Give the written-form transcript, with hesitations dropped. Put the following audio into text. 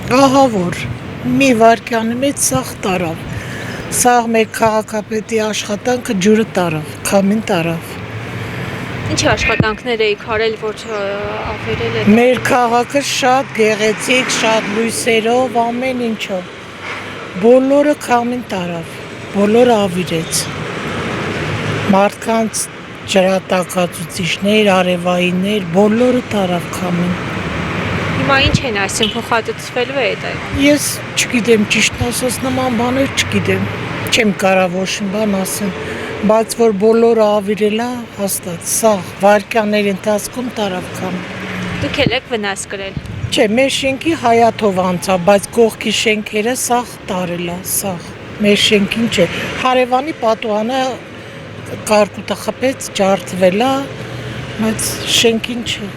Ահա որ մի վայրկյանի մեջ սաղ տարավ, սաղ մեր քաղաքապետի աշխատանքը ջուրը տարավ, քամին տարավ։ Ինչ աշխատանքներ էիք արել, որ ավերել է։ Մեր քաղաքը շատ գեղեցիկ, շատ լույսերով, ամեն ինչով։ Բոլորը քամին տարավ, բոլորը ավիրեց։ Մարդկանց ջրատակածուցիչներ, արևայիններ, բոլորը տարավ քամին։ Հիմա ինչ են ասում, փոխհատուցվելու է դա։ Ես չգիտեմ, ճիշտ ասած նման բաներ չգիտեմ, չեմ կարող ոչ բան ասեմ, բայց որ բոլորը ավիրել է, հաստատ, սաղ վայրկյանների ընթացքում տարավ քամին։ Դուք էլ եք վնաս կրել։ Չէ, մեր շենքի հայաթով անցա, բայց կողքի շենքերը սաղ տարել է, սաղ։ Մեր շենքին չէ, հարևանի պատուհանը կարկուտը խփեց, ջարդվել է, բայց շենքին չէ։